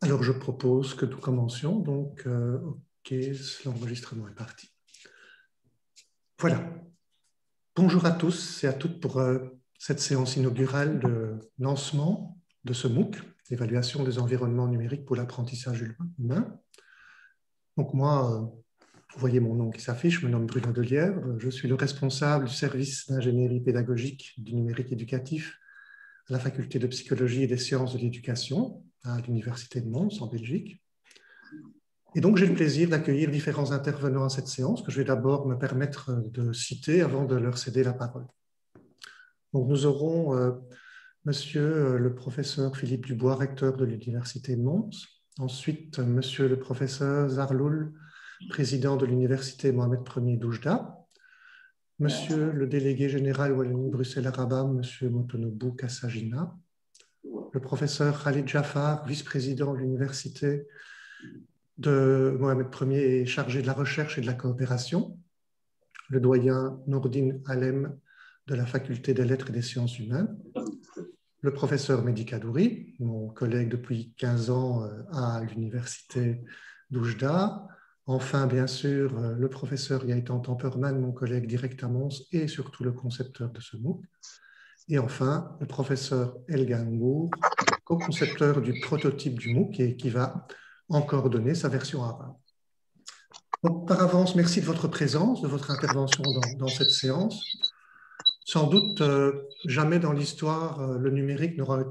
Alors, je propose que nous commencions. Donc, OK, l'enregistrement est parti. Voilà. Bonjour à tous et à toutes pour cette séance inaugurale de lancement de ce MOOC, l'évaluation des environnements numériques pour l'apprentissage humain. Donc, moi, vous voyez mon nom qui s'affiche, je me nomme Bruno Delièvre. Je suis le responsable du service d'ingénierie pédagogique du numérique éducatif à la faculté de psychologie et des sciences de l'éducation à l'Université de Mons en Belgique. Et donc, j'ai le plaisir d'accueillir différents intervenants à cette séance que je vais d'abord me permettre de citer avant de leur céder la parole. Donc, nous aurons monsieur le professeur Philippe Dubois, recteur de l'Université de Mons. Ensuite, monsieur le professeur Zarloul, président de l'Université Mohamed Ier d'Oujda. Monsieur le délégué général Wallonie-Bruxelles-Arabat, monsieur Motonobu Kassagina. Le professeur Khalid Jafar, vice-président de l'Université de Mohamed Ier et chargé de la recherche et de la coopération. Le doyen Nourdine Alem de la faculté des lettres et des sciences humaines. Le professeur Mehdi Kadouri, mon collègue depuis 15 ans à l'université d'Oujda. Enfin, bien sûr, le professeur Gaëtan Temperman, mon collègue direct à Mons et surtout le concepteur de ce MOOC. Et enfin, le professeur Elga Ngour, co-concepteur du prototype du MOOC et qui va encore donner sa version arabe. Donc, par avance, merci de votre présence, de votre intervention dans cette séance. Sans doute, jamais dans l'histoire, le numérique n'aura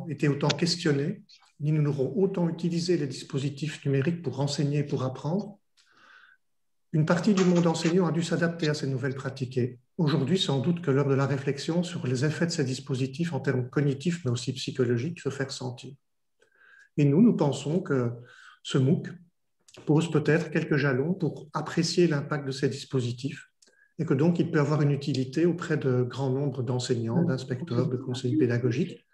été autant questionné, ni nous n'aurons autant utilisé les dispositifs numériques pour enseigner et pour apprendre. Une partie du monde enseignant a dû s'adapter à ces nouvelles pratiques. Et aujourd'hui, sans doute que l'heure de la réflexion sur les effets de ces dispositifs en termes cognitifs, mais aussi psychologiques, se fait ressentir. Et nous pensons que ce MOOC pose peut-être quelques jalons pour apprécier l'impact de ces dispositifs et que donc il peut avoir une utilité auprès de grand nombre d'enseignants, d'inspecteurs, de conseillers pédagogiques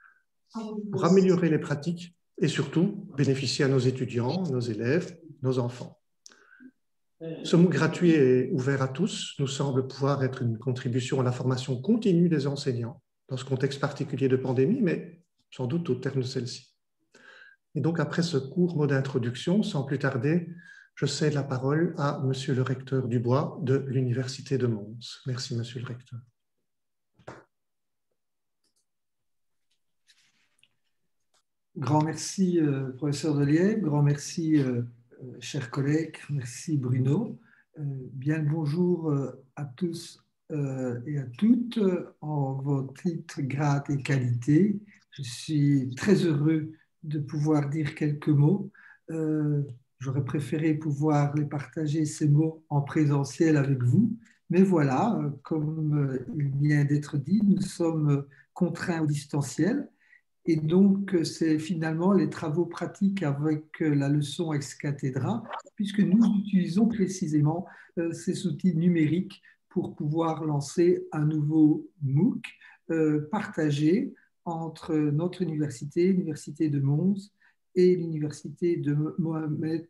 pour améliorer les pratiques et surtout bénéficier à nos étudiants, nos élèves, nos enfants. Ce MOOC gratuit et ouvert à tous nous semble pouvoir être une contribution à la formation continue des enseignants dans ce contexte particulier de pandémie, mais sans doute au terme de celle-ci. Et donc, après ce court mot d'introduction, sans plus tarder, je cède la parole à monsieur le recteur Dubois de l'Université de Mons. Merci, monsieur le recteur. Grand merci, professeur Delièvre. Grand merci, chers collègues. Merci, Bruno. Bien le bonjour à tous et à toutes en vos titres, grades et qualités. Je suis très heureux de pouvoir dire quelques mots. J'aurais préféré pouvoir les partager, ces mots, en présentiel avec vous. Mais voilà, comme il vient d'être dit, nous sommes contraints au distanciel. Et donc, c'est finalement les travaux pratiques avec la leçon ex cathedra, puisque nous utilisons précisément ces outils numériques pour pouvoir lancer un nouveau MOOC partagé entre notre université, l'Université de Mons, et l'Université Mohamed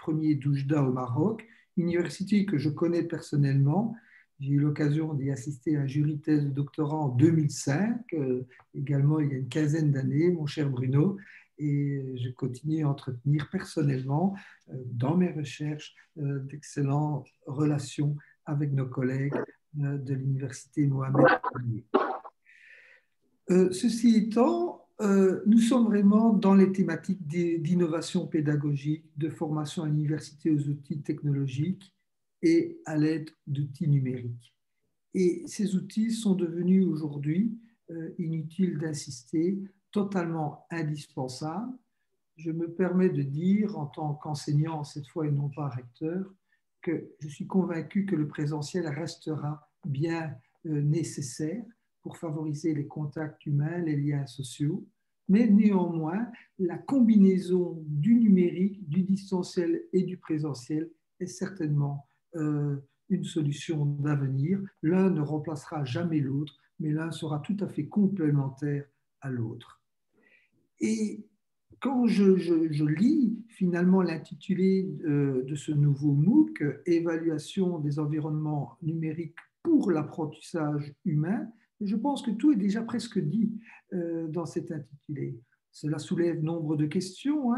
Ier d'Oujda au Maroc, université que je connais personnellement. J'ai eu l'occasion d'y assister à un jury thèse de doctorat en 2005, également il y a une quinzaine d'années, mon cher Bruno, et je continue à entretenir personnellement, dans mes recherches, d'excellentes relations avec nos collègues de l'Université Mohamed Ier. Ceci étant, nous sommes vraiment dans les thématiques d'innovation pédagogique, de formation à l'université aux outils technologiques et à l'aide d'outils numériques. Et ces outils sont devenus aujourd'hui, inutile d'insister, totalement indispensables. Je me permets de dire, en tant qu'enseignant, cette fois et non pas recteur, que je suis convaincu que le présentiel restera bien nécessaire pour favoriser les contacts humains, les liens sociaux, mais néanmoins, la combinaison du numérique, du distanciel et du présentiel est certainement une solution d'avenir. L'un ne remplacera jamais l'autre, mais l'un sera tout à fait complémentaire à l'autre. Et quand je lis finalement l'intitulé de ce nouveau MOOC, Évaluation des environnements numériques pour l'apprentissage humain, je pense que tout est déjà presque dit dans cet intitulé. Cela soulève nombre de questions.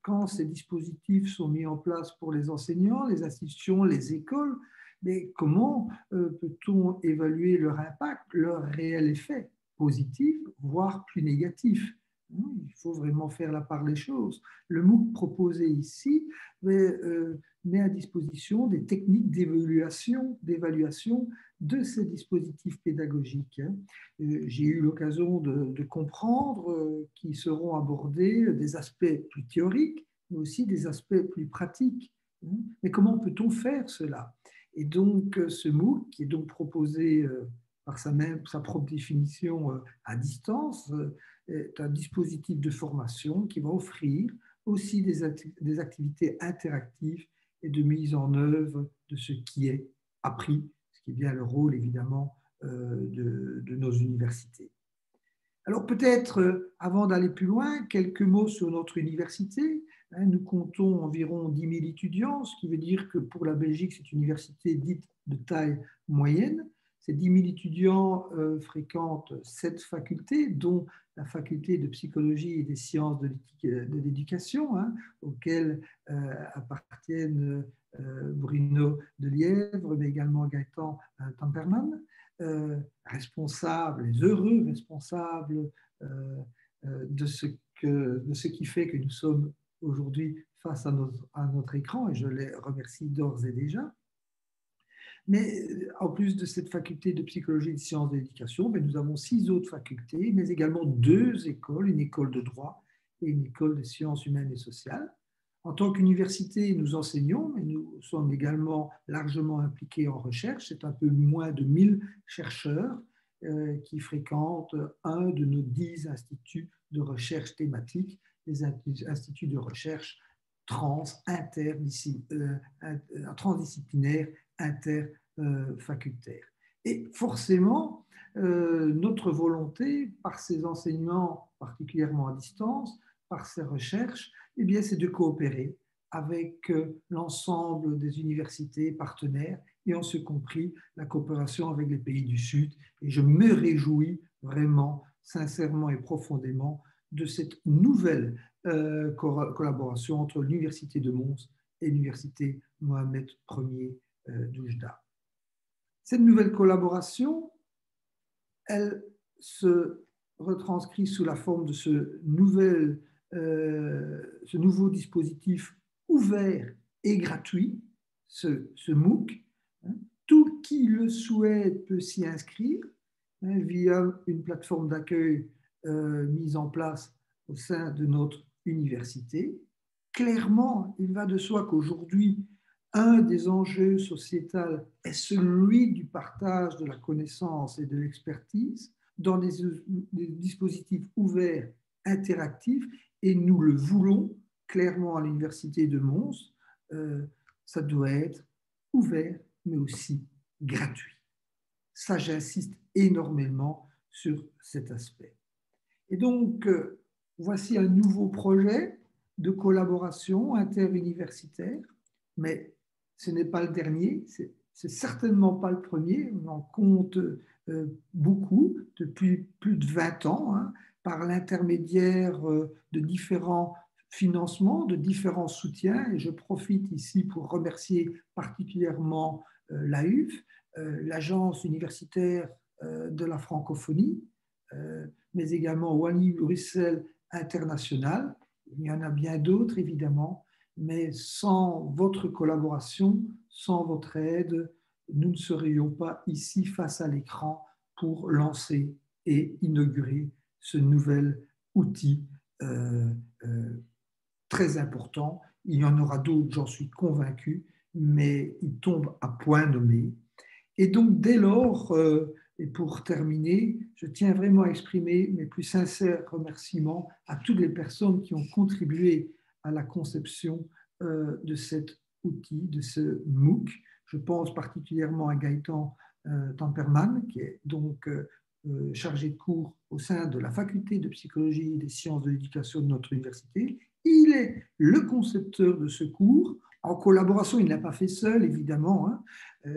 Quand ces dispositifs sont mis en place pour les enseignants, les institutions, les écoles, mais comment peut-on évaluer leur impact, leur réel effet positif, voire plus négatif? Il faut vraiment faire la part des choses. Le MOOC proposé ici met à disposition des techniques d'évaluation de ces dispositifs pédagogiques. J'ai eu l'occasion de comprendre qu'ils seront abordés des aspects plus théoriques, mais aussi des aspects plus pratiques. Mais comment peut-on faire cela? Et donc, ce MOOC, qui est donc proposé par sa propre définition à distance, est un dispositif de formation qui va offrir aussi des activités interactives et de mise en œuvre de ce qui est appris, ce qui est bien le rôle évidemment de nos universités. Alors peut-être, avant d'aller plus loin, quelques mots sur notre université. Nous comptons environ 10 000 étudiants, ce qui veut dire que pour la Belgique, c'est une université dite de taille moyenne. Ces 10 000 étudiants fréquentent 7 facultés, dont la faculté de psychologie et des sciences de l'éducation, auxquelles appartiennent Bruno Delièvre, mais également Gaëtan Tamperman, responsables, les heureux responsables de ce qui fait que nous sommes aujourd'hui face à notre écran, et je les remercie d'ores et déjà. Mais en plus de cette faculté de psychologie et de sciences de l'éducation, nous avons 6 autres facultés, mais également 2 écoles, une école de droit et une école de sciences humaines et sociales. En tant qu'université, nous enseignons, mais nous sommes également largement impliqués en recherche. C'est un peu moins de 1000 chercheurs qui fréquentent un de nos 10 instituts de recherche thématiques, les instituts de recherche transdisciplinaires, interfacultaires. Et forcément, notre volonté, par ces enseignements particulièrement à distance, par ces recherches, eh bien, c'est de coopérer avec l'ensemble des universités partenaires et en ce compris la coopération avec les pays du Sud. Et je me réjouis vraiment, sincèrement et profondément de cette nouvelle collaboration entre l'Université de Mons et l'Université Mohamed Ier d'Oujda. Cette nouvelle collaboration, elle se retranscrit sous la forme de ce nouveau dispositif ouvert et gratuit, ce MOOC. Tout qui le souhaite peut s'y inscrire via une plateforme d'accueil mise en place au sein de notre université. Clairement, il va de soi qu'aujourd'hui, un des enjeux sociétals est celui du partage de la connaissance et de l'expertise dans des dispositifs ouverts, interactifs, et nous le voulons clairement à l'Université de Mons. Ça doit être ouvert, mais aussi gratuit. Ça, j'insiste énormément sur cet aspect. Et donc, voici un nouveau projet de collaboration interuniversitaire, mais ce n'est pas le dernier, c'est certainement pas le premier, on en compte beaucoup depuis plus de 20 ans, par l'intermédiaire de différents financements, de différents soutiens, et je profite ici pour remercier particulièrement l'AUF, l'Agence universitaire de la francophonie, mais également Wallis-Bruxelles International. Il y en a bien d'autres, évidemment, mais sans votre collaboration, sans votre aide, nous ne serions pas ici face à l'écran pour lancer et inaugurer ce nouvel outil très important. Il y en aura d'autres, j'en suis convaincu, mais il tombe à point nommé. Et donc, dès lors, et pour terminer, je tiens vraiment à exprimer mes plus sincères remerciements à toutes les personnes qui ont contribué à la conception de cet outil, de ce MOOC. Je pense particulièrement à Gaëtan Tamperman, qui est donc chargé de cours au sein de la faculté de psychologie et des sciences de l'éducation de notre université. Il est le concepteur de ce cours. En collaboration, il ne l'a pas fait seul, évidemment.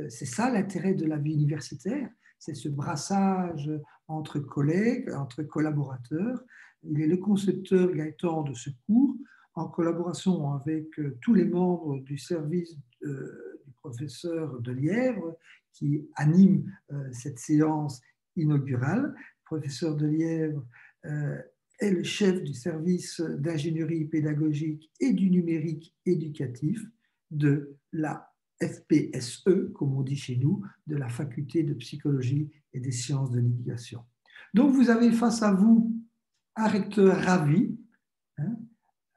C'est ça l'intérêt de la vie universitaire, c'est ce brassage entre collègues, entre collaborateurs. Il est le concepteur Gaëtan de ce cours, en collaboration avec tous les membres du service du professeur de Lièvre qui anime cette séance inaugurale. Le professeur de Lièvre est le chef du service d'ingénierie pédagogique et du numérique éducatif de la FPSE, comme on dit chez nous, de la faculté de psychologie et des sciences de l'éducation. Donc, vous avez face à vous un recteur ravi, hein,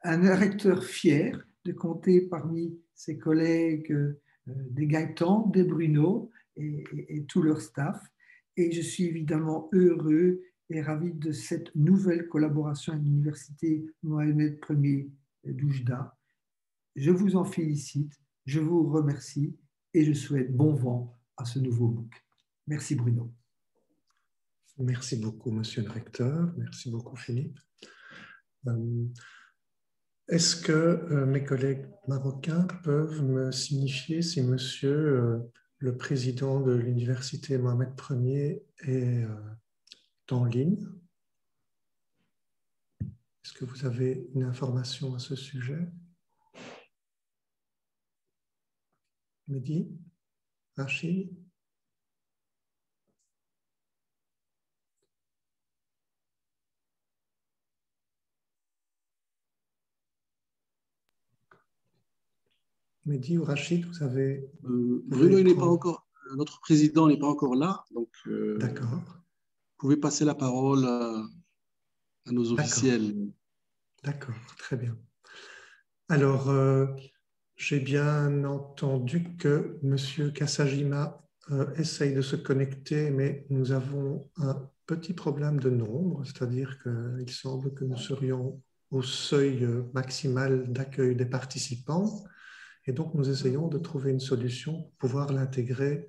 un recteur fier de compter parmi ses collègues des Gaëtan, des Bruno et tout leur staff. Et je suis évidemment heureux et ravi de cette nouvelle collaboration avec l'Université Mohamed Ier d'Oujda. Je vous en félicite, je vous remercie et je souhaite bon vent à ce nouveau MOOC. Merci Bruno. Merci beaucoup, monsieur le recteur. Merci beaucoup, Philippe. Est-ce que mes collègues marocains peuvent me signifier si monsieur le président de l'Université Mohamed Ier est en ligne? Est-ce que vous avez une information à ce sujet? Mehdi? Rachid? Mehdi ou Rachid, vous avez... Bruno, il n'est pas encore, notre président n'est pas encore là, donc D'accord. vous pouvez passer la parole à nos officiels. D'accord, très bien. Alors, j'ai bien entendu que M. Kasajima essaye de se connecter, mais nous avons un petit problème de nombre, c'est-à-dire qu'il semble que nous serions au seuil maximal d'accueil des participants. Et donc, nous essayons de trouver une solution pour pouvoir l'intégrer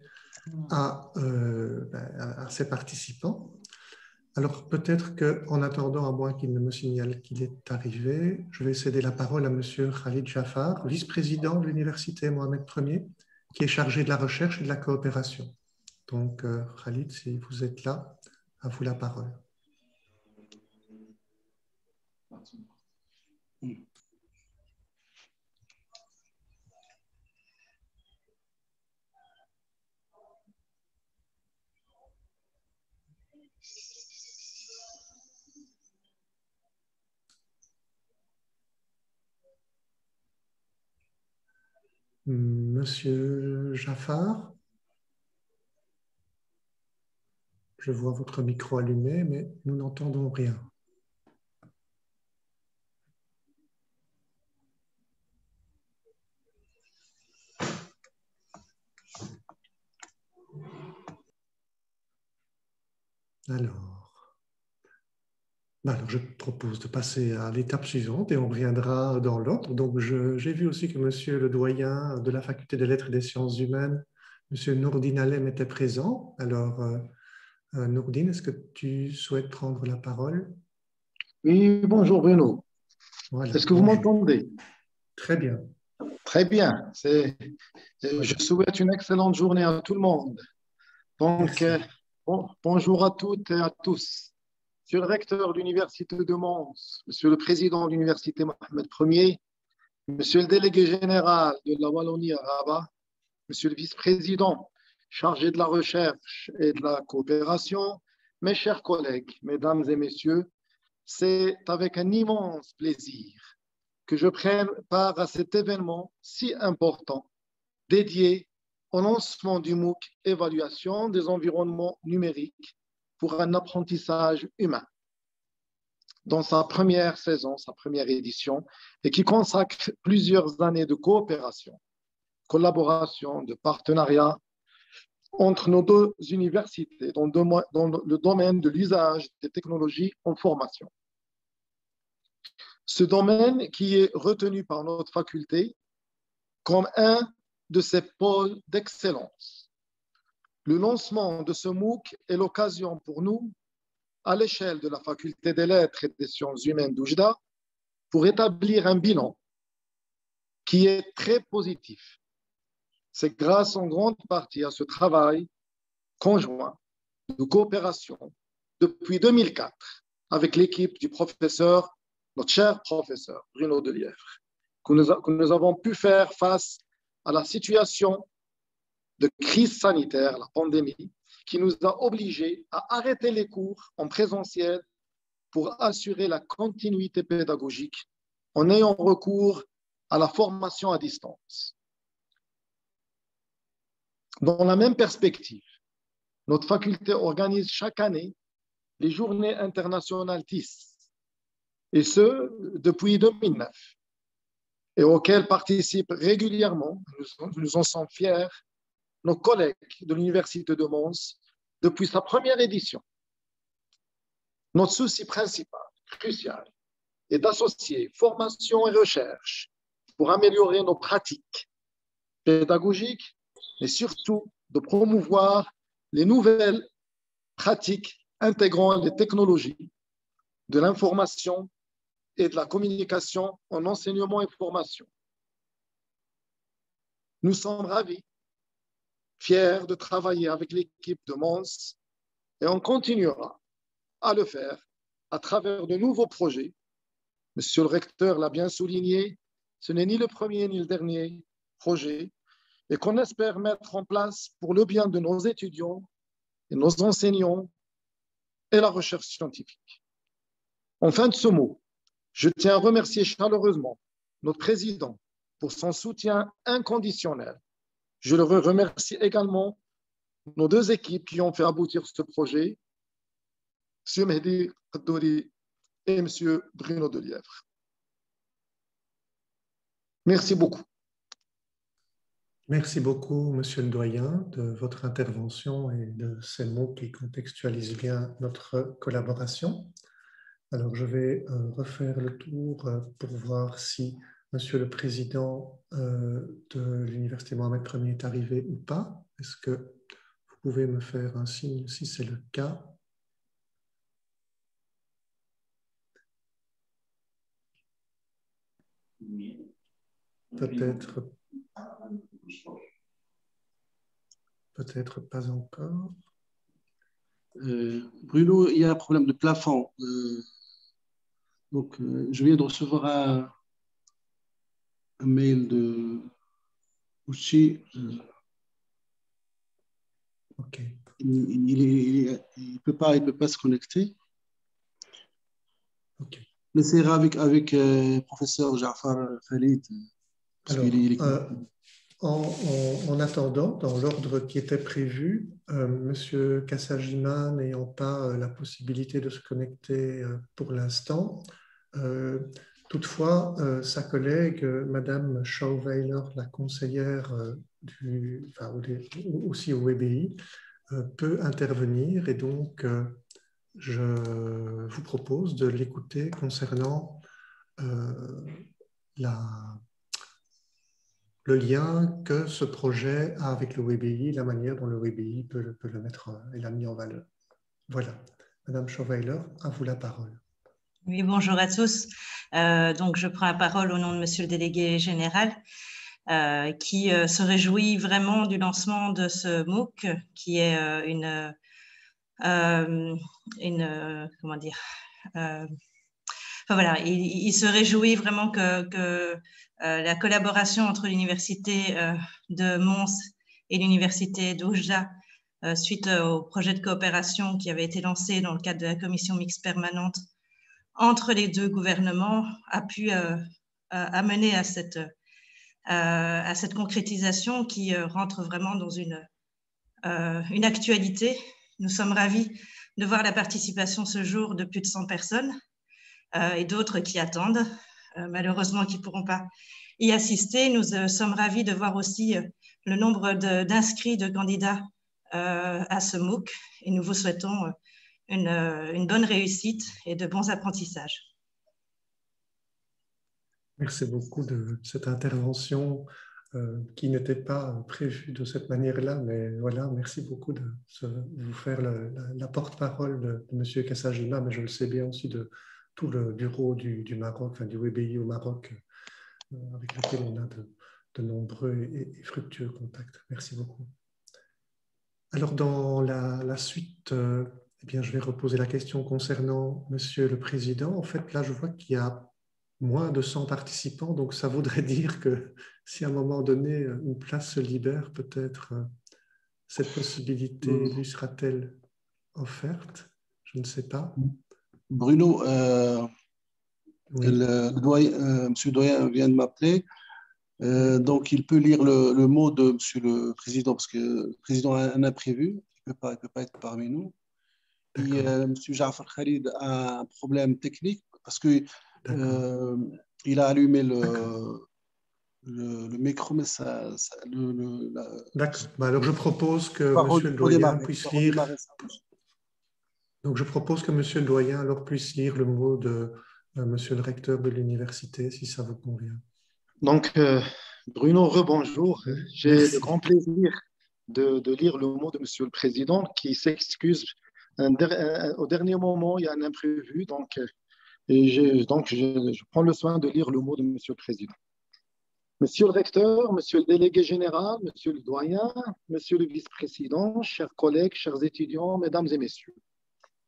à ces participants. Alors, peut-être qu'en attendant, à moins qu'il ne me signale qu'il est arrivé, je vais céder la parole à M. Khalid Jafar, vice-président de l'Université Mohamed Ier, qui est chargé de la recherche et de la coopération. Donc, Khalid, si vous êtes là, à vous la parole. Monsieur Jaffar, je vois votre micro allumé, mais nous n'entendons rien. Alors, je propose de passer à l'étape suivante et on reviendra dans l'ordre. Donc, j'ai vu aussi que monsieur le doyen de la faculté des lettres et des sciences humaines, monsieur Nourdine Alem, était présent. Alors, Nourdine, est-ce que tu souhaites prendre la parole? Oui, bonjour Bruno. Voilà, est-ce que vous m'entendez? Très bien. Très bien. Je souhaite une excellente journée à tout le monde. Donc, bonjour à toutes et à tous. Monsieur le recteur de l'Université de Mons, monsieur le président de l'Université Mohamed Ier, monsieur le délégué général de la Wallonie-Rabat, monsieur le vice-président chargé de la recherche et de la coopération, mes chers collègues, mesdames et messieurs, c'est avec un immense plaisir que je prenne part à cet événement si important dédié au lancement du MOOC Évaluation des environnements numériques pour un apprentissage humain dans sa première saison, sa première édition, et qui consacre plusieurs années de coopération, collaboration, de partenariat entre nos deux universités dans le domaine de l'usage des technologies en formation. Ce domaine qui est retenu par notre faculté comme un de ses pôles d'excellence. Le lancement de ce MOOC est l'occasion pour nous, à l'échelle de la faculté des lettres et des sciences humaines d'Oujda, pour établir un bilan qui est très positif. C'est grâce en grande partie à ce travail conjoint de coopération depuis 2004 avec l'équipe du professeur, notre cher professeur Bruno Delièvre, que nous avons pu faire face à la situation de crise sanitaire, la pandémie, qui nous a obligés à arrêter les cours en présentiel pour assurer la continuité pédagogique en ayant recours à la formation à distance. Dans la même perspective, notre faculté organise chaque année les Journées internationales TIS, et ce, depuis 2009, et auxquelles participent régulièrement, nous en sommes fiers, nos collègues de l'Université de Mons depuis sa première édition. Notre souci principal, crucial, est d'associer formation et recherche pour améliorer nos pratiques pédagogiques, mais surtout de promouvoir les nouvelles pratiques intégrant les technologies de l'information et de la communication en enseignement et formation. Nous sommes ravis, fiers de travailler avec l'équipe de Mons et on continuera à le faire à travers de nouveaux projets. Monsieur le recteur l'a bien souligné, ce n'est ni le premier ni le dernier projet et qu'on espère mettre en place pour le bien de nos étudiants et nos enseignants et la recherche scientifique. En fin de ce mot, je tiens à remercier chaleureusement notre président pour son soutien inconditionnel. Je le remercie également nos deux équipes qui ont fait aboutir ce projet, M. Mehdi Kaddouri et M. Bruno Delièvre. Merci beaucoup. Merci beaucoup, Monsieur le doyen, de votre intervention et de ces mots qui contextualisent bien notre collaboration. Alors, je vais refaire le tour pour voir si Monsieur le Président de l'Université Mohamed Ier est arrivé ou pas. Est-ce que vous pouvez me faire un signe si c'est le cas? Peut-être pas encore. Bruno, il y a un problème de plafond. Je viens de recevoir un mail de Ouchi. Ok. Il peut pas se connecter. Ok. On essaiera avec professeur Jafar Khalid. Alors, en attendant, dans l'ordre qui était prévu, Monsieur Kassajima n'ayant pas la possibilité de se connecter pour l'instant, toutefois, sa collègue, Madame Schauweiler, la conseillère aussi au WBI, peut intervenir et donc je vous propose de l'écouter concernant le lien que ce projet a avec le WBI, la manière dont le WBI peut le mettre et l'a mis en valeur. Voilà. Madame Schauweiler, à vous la parole. Oui, bonjour à tous. Donc, je prends la parole au nom de Monsieur le délégué général qui se réjouit vraiment du lancement de ce MOOC qui est comment dire enfin, voilà, il se réjouit vraiment que la collaboration entre l'université de Mons et l'université d'Oujda, suite au projet de coopération qui avait été lancé dans le cadre de la commission mixte permanente entre les deux gouvernements, a pu amener à cette concrétisation qui rentre vraiment dans une actualité. Nous sommes ravis de voir la participation ce jour de plus de 100 personnes et d'autres qui attendent, malheureusement qui ne pourront pas y assister. Nous sommes ravis de voir aussi le nombre d'inscrits, de candidats à ce MOOC et nous vous souhaitons une bonne réussite et de bons apprentissages. Merci beaucoup de cette intervention qui n'était pas prévue de cette manière-là, mais voilà, merci beaucoup de vous faire la porte-parole de M. Kassajima, mais je le sais bien aussi de tout le bureau du Maroc, enfin du WBI au Maroc, avec lequel on a de nombreux et fructueux contacts. Merci beaucoup. Alors, dans la suite Eh bien, je vais reposer la question concernant Monsieur le Président. En fait, là, je vois qu'il y a moins de 100 participants, donc ça voudrait dire que si à un moment donné, une place se libère, peut-être cette possibilité lui sera-t-elle offerte? Je ne sais pas. Bruno, Oui. Monsieur Doyen vient de m'appeler. Donc, il peut lire le mot de Monsieur le Président, parce que le Président a un imprévu, il ne peut pas être parmi nous. Et Monsieur Jafar Khalid a un problème technique, parce qu'il a allumé le micro, mais D'accord. Alors, je propose que Monsieur le Doyen puisse lire. Donc, je propose que Monsieur le Doyen alors puisse lire le mot de Monsieur le recteur de l'université, si ça vous convient. Donc, Bruno, rebonjour. J'ai le grand plaisir de lire le mot de Monsieur le Président qui s'excuse. Au dernier moment, il y a un imprévu, donc je prends le soin de lire le mot de Monsieur le Président. Monsieur le recteur, Monsieur le délégué général, Monsieur le doyen, Monsieur le vice-président, chers collègues, chers étudiants, mesdames et messieurs,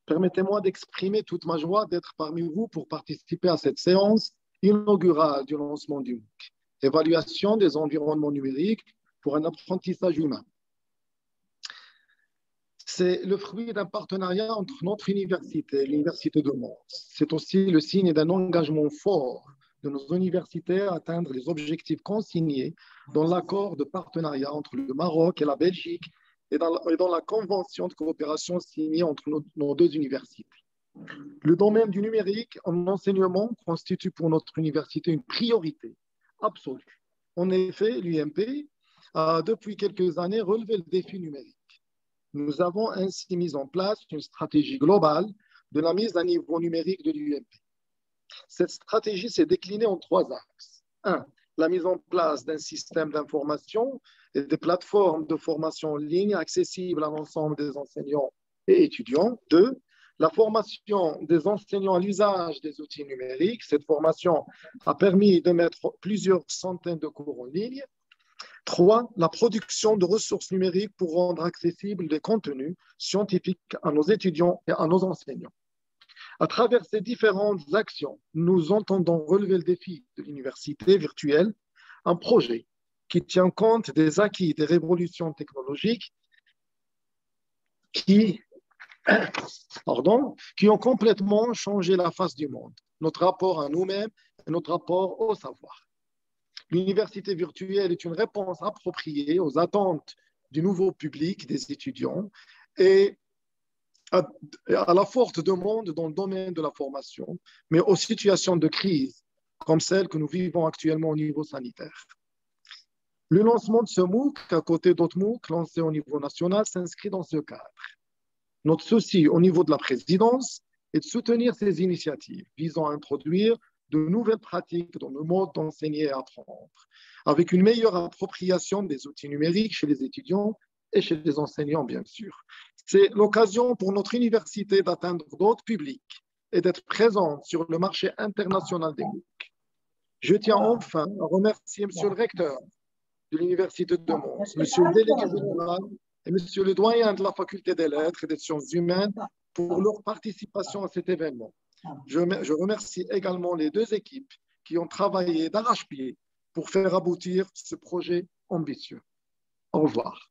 permettez-moi d'exprimer toute ma joie d'être parmi vous pour participer à cette séance inaugurale du lancement du MOOC, évaluation des environnements numériques pour un apprentissage humain. C'est le fruit d'un partenariat entre notre université et l'université de Mons. C'est aussi le signe d'un engagement fort de nos universités à atteindre les objectifs consignés dans l'accord de partenariat entre le Maroc et la Belgique et dans la convention de coopération signée entre nos deux universités. Le domaine du numérique en enseignement constitue pour notre université une priorité absolue. En effet, l'UMP a depuis quelques années relevé le défi numérique. Nous avons ainsi mis en place une stratégie globale de la mise à niveau numérique de l'UMP. Cette stratégie s'est déclinée en 3 axes. 1. La mise en place d'un système d'information et des plateformes de formation en ligne accessibles à l'ensemble des enseignants et étudiants. 2. La formation des enseignants à l'usage des outils numériques. Cette formation a permis de mettre plusieurs centaines de cours en ligne. 3. La production de ressources numériques pour rendre accessibles les contenus scientifiques à nos étudiants et à nos enseignants. À travers ces différentes actions, nous entendons relever le défi de l'université virtuelle, un projet qui tient compte des acquis des révolutions technologiques qui ont complètement changé la face du monde, notre rapport à nous-mêmes et notre rapport au savoir. L'université virtuelle est une réponse appropriée aux attentes du nouveau public, des étudiants, et à la forte demande dans le domaine de la formation, mais aux situations de crise comme celle que nous vivons actuellement au niveau sanitaire. Le lancement de ce MOOC, à côté d'autres MOOC lancés au niveau national, s'inscrit dans ce cadre. Notre souci au niveau de la présidence est de soutenir ces initiatives visant à introduire de nouvelles pratiques dans le mode d'enseigner et apprendre, avec une meilleure appropriation des outils numériques chez les étudiants et chez les enseignants, bien sûr. C'est l'occasion pour notre université d'atteindre d'autres publics et d'être présente sur le marché international des MOOC. Je tiens enfin à remercier Monsieur le recteur de l'université de Mons, Monsieur le délégué général et Monsieur le doyen de la faculté des lettres et des sciences humaines pour leur participation à cet événement. Je remercie également les 2 équipes qui ont travaillé d'arrache-pied pour faire aboutir ce projet ambitieux. Au revoir.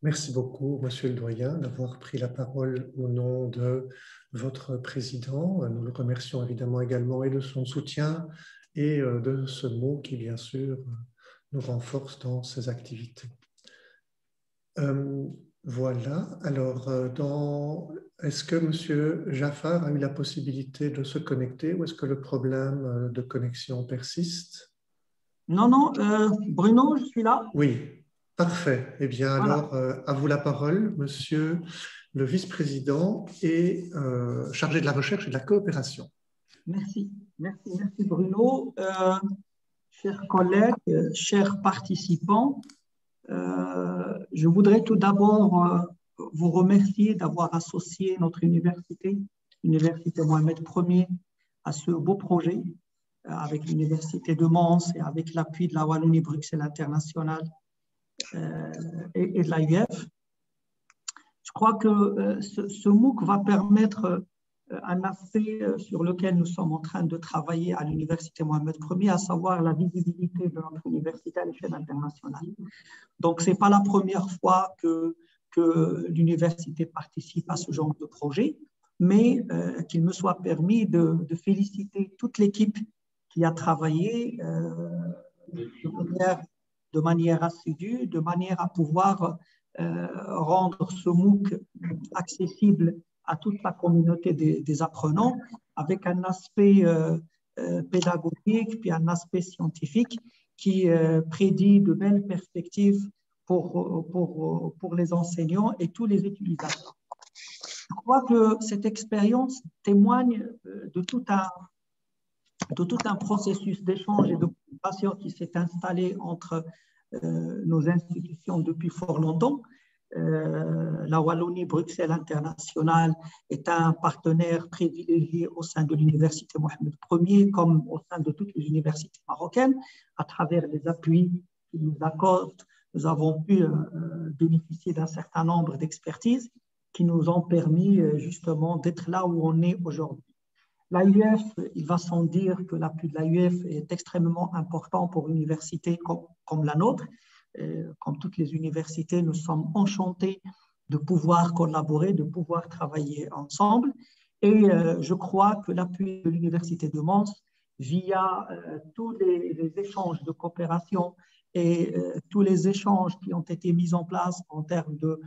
Merci beaucoup, Monsieur le doyen, d'avoir pris la parole au nom de votre président. Nous le remercions évidemment également et de son soutien et de ce mot qui, bien sûr, nous renforce dans ses activités. Voilà. Alors, est-ce que Monsieur Jafar a eu la possibilité de se connecter ou est-ce que le problème de connexion persiste? Non, Bruno, je suis là. Oui. Parfait. Eh bien, Voilà. alors, à vous la parole, Monsieur le vice-président et chargé de la recherche et de la coopération. Merci Bruno. Chers collègues, chers participants, je voudrais tout d'abord vous remercier d'avoir associé notre université, l'Université Mohamed Ier, à ce beau projet avec l'Université de Mons et avec l'appui de la Wallonie-Bruxelles Internationale et de l'AUF. Je crois que ce MOOC va permettre un aspect sur lequel nous sommes en train de travailler à l'Université Mohamed Ier, à savoir la visibilité de notre université à l'échelle internationale. Donc, ce n'est pas la première fois que l'université participe à ce genre de projet, mais qu'il me soit permis de féliciter toute l'équipe qui a travaillé de manière assidue, de manière à pouvoir rendre ce MOOC accessible à toute la communauté des apprenants, avec un aspect pédagogique puis un aspect scientifique qui prédit de belles perspectives pour les enseignants et tous les utilisateurs. Je crois que cette expérience témoigne de tout un processus d'échange et de coopération qui s'est installé entre nos institutions depuis fort longtemps. La Wallonie Bruxelles International est un partenaire privilégié au sein de l'Université Mohamed Ier, comme au sein de toutes les universités marocaines. À travers les appuis qu'ils nous accordent, nous avons pu bénéficier d'un certain nombre d'expertises qui nous ont permis justement d'être là où on est aujourd'hui. L'AUF, il va sans dire que l'appui de l'AUF est extrêmement important pour une université comme la nôtre. Comme toutes les universités, nous sommes enchantés de pouvoir collaborer, de pouvoir travailler ensemble. Et je crois que l'appui de l'Université de Mons, via tous les échanges de coopération et tous les échanges qui ont été mis en place en termes de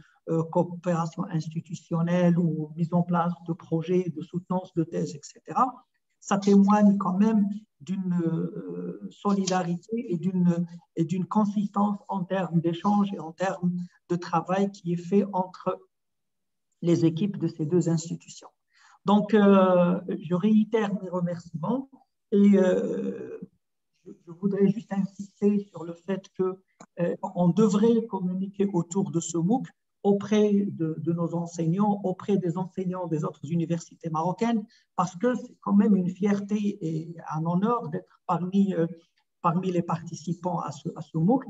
coopération institutionnelle ou mise en place de projets, de soutenance de thèses, etc., ça témoigne quand même d'une solidarité et d'une consistance en termes d'échange et en termes de travail qui est fait entre les équipes de ces deux institutions. Donc, je réitère mes remerciements et je voudrais juste insister sur le fait qu'on devrait communiquer autour de ce MOOC auprès de nos enseignants, auprès des enseignants des autres universités marocaines, parce que c'est quand même une fierté et un honneur d'être parmi les participants à ce MOOC.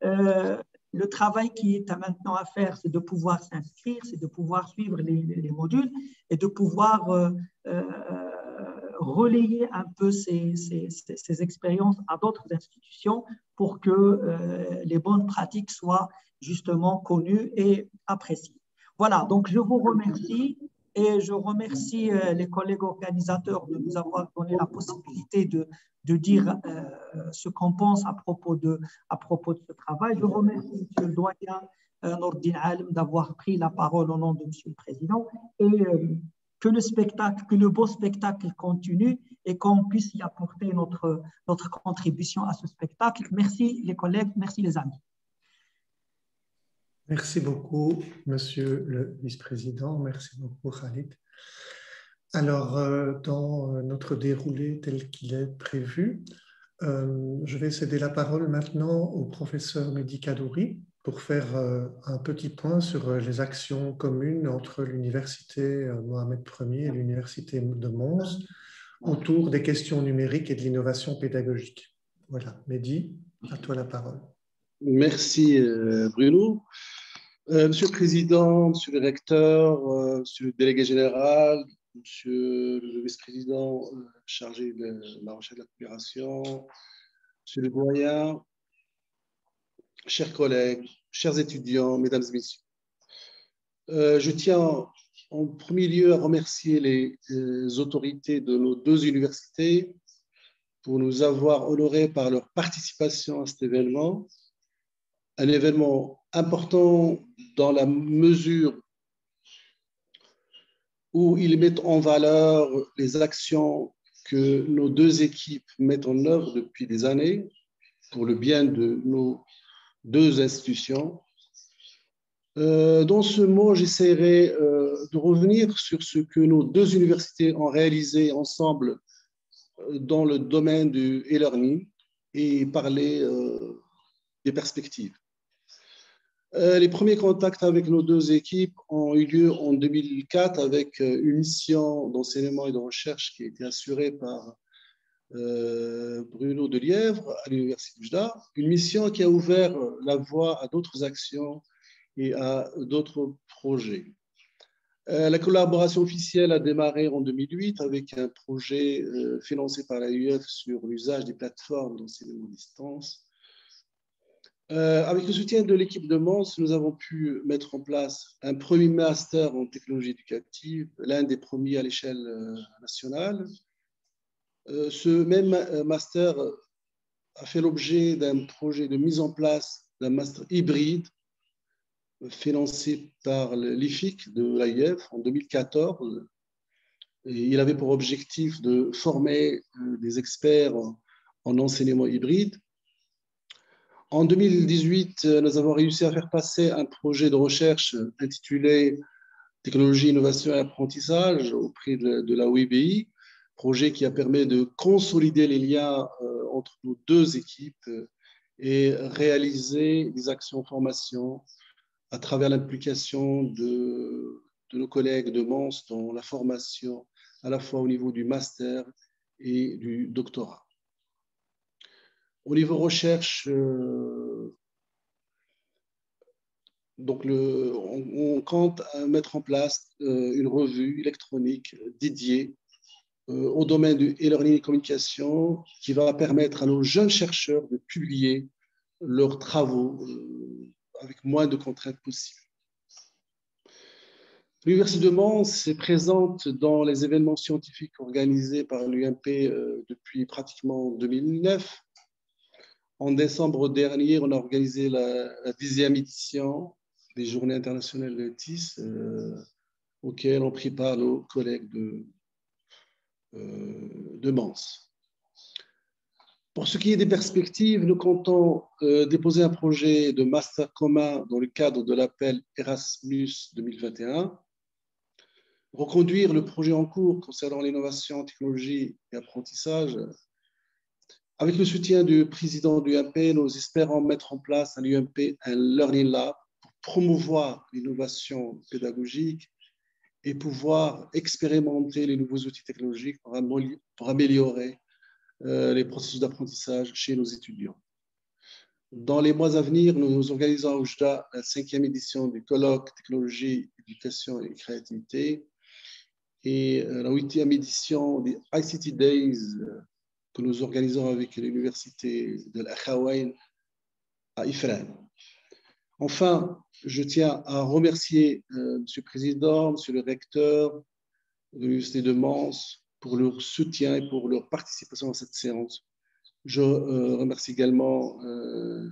Le travail qui est maintenant à faire, c'est de pouvoir s'inscrire, c'est de pouvoir suivre les modules et de pouvoir relayer un peu ces expériences à d'autres institutions pour que les bonnes pratiques soient justement connues et appréciées. Voilà, donc je vous remercie et je remercie les collègues organisateurs de nous avoir donné la possibilité de dire ce qu'on pense à propos de ce travail. Je remercie M. le doyen Nordin Alem d'avoir pris la parole au nom de M. le Président et que le beau spectacle continue et qu'on puisse y apporter notre contribution à ce spectacle. Merci les collègues, merci les amis. Merci beaucoup, Monsieur le Vice-président. Merci beaucoup, Khalid. Alors, dans notre déroulé tel qu'il est prévu, je vais céder la parole maintenant au professeur Mehdi Kadouri pour faire un petit point sur les actions communes entre l'Université Mohamed Ier et l'Université de Mons autour des questions numériques et de l'innovation pédagogique. Voilà, Mehdi, à toi la parole. Merci Bruno. Monsieur le Président, Monsieur le Recteur, Monsieur le Délégué Général, Monsieur le Vice-président chargé de la recherche et de la coopération, Monsieur le Doyen, chers collègues, chers étudiants, Mesdames et Messieurs. Je tiens en premier lieu à remercier les autorités de nos deux universités pour nous avoir honorés par leur participation à cet événement. Un événement important dans la mesure où ils mettent en valeur les actions que nos deux équipes mettent en œuvre depuis des années pour le bien de nos deux institutions. Dans ce mot, j'essaierai de revenir sur ce que nos deux universités ont réalisé ensemble dans le domaine du e-learning et parler des perspectives. Les premiers contacts avec nos deux équipes ont eu lieu en 2004 avec une mission d'enseignement et de recherche qui a été assurée par Bruno Delièvre à l'Université de Oujda, une mission qui a ouvert la voie à d'autres actions et à d'autres projets. La collaboration officielle a démarré en 2008 avec un projet financé par l'AUF sur l'usage des plateformes d'enseignement à distance. Avec le soutien de l'équipe de Mons, nous avons pu mettre en place un premier master en technologie éducative, l'un des premiers à l'échelle nationale. Ce même master a fait l'objet d'un projet de mise en place d'un master hybride financé par l'IFIC de l'AIF en 2014. Et il avait pour objectif de former des experts en enseignement hybride. En 2018, nous avons réussi à faire passer un projet de recherche intitulé Technologie, innovation et apprentissage auprès de la OIBI, projet qui a permis de consolider les liens entre nos deux équipes et réaliser des actions formation à travers l'implication de nos collègues de Mons dans la formation à la fois au niveau du master et du doctorat. Au niveau recherche, donc on compte mettre en place une revue électronique dédiée au domaine du e-learning et communication qui va permettre à nos jeunes chercheurs de publier leurs travaux avec moins de contraintes possibles. L'Université de Mons est présente dans les événements scientifiques organisés par l'UMP depuis pratiquement 2009. En décembre dernier, on a organisé la 10e édition des Journées internationales de TIS, auxquelles ont pris part nos collègues de Mons. Pour ce qui est des perspectives, nous comptons déposer un projet de master commun dans le cadre de l'appel Erasmus 2021, reconduire le projet en cours concernant l'innovation, technologie et apprentissage. Avec le soutien du président de l'UMP, nous espérons mettre en place à l'UMP un Learning Lab pour promouvoir l'innovation pédagogique et pouvoir expérimenter les nouveaux outils technologiques pour améliorer les processus d'apprentissage chez nos étudiants. Dans les mois à venir, nous organisons à Oujda la 5e édition du colloque Technologie, Éducation et Créativité et la 8e édition des ICT Days que nous organisons avec l'université de l'Akhawaïn à Ifrane. Enfin, je tiens à remercier Monsieur le Président, Monsieur le Recteur de l'Université de Mons pour leur soutien et pour leur participation à cette séance. Je remercie également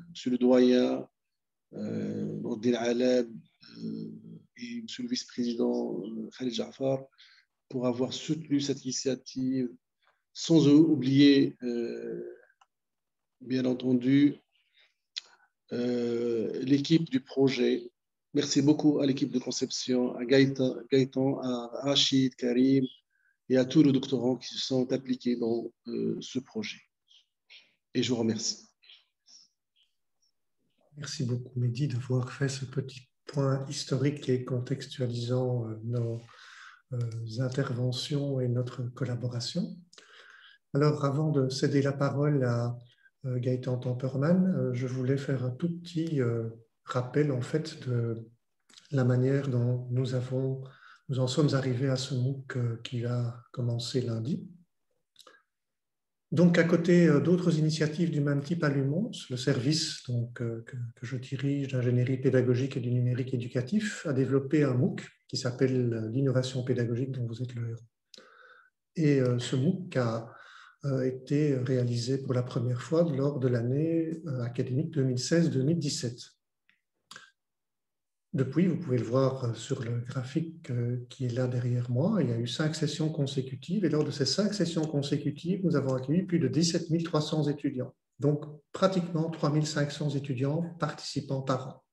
Monsieur le Doyen, Nordin Aleb et Monsieur le Vice-président Khalid Jaafar pour avoir soutenu cette initiative, sans oublier, bien entendu, l'équipe du projet. Merci beaucoup à l'équipe de conception, à Gaëtan, à Rachid, Karim et à tous les doctorants qui se sont impliqués dans ce projet. Et je vous remercie. Merci beaucoup, Mehdi, d'avoir fait ce petit point historique et contextualisant nos interventions et notre collaboration. Alors, avant de céder la parole à Gaëtan Temperman, je voulais faire un tout petit rappel en fait de la manière dont nous en sommes arrivés à ce MOOC qui va commencer lundi. Donc, à côté d'autres initiatives du même type à l'UMONS, le service donc, que je dirige d'ingénierie pédagogique et du numérique éducatif a développé un MOOC qui s'appelle l'innovation pédagogique dont vous êtes le héros. Et ce MOOC a été réalisé pour la première fois lors de l'année académique 2016-2017. Depuis, vous pouvez le voir sur le graphique qui est là derrière moi, il y a eu 5 sessions consécutives et lors de ces 5 sessions consécutives, nous avons accueilli plus de 17 300 étudiants, donc pratiquement 3 500 étudiants participants par an.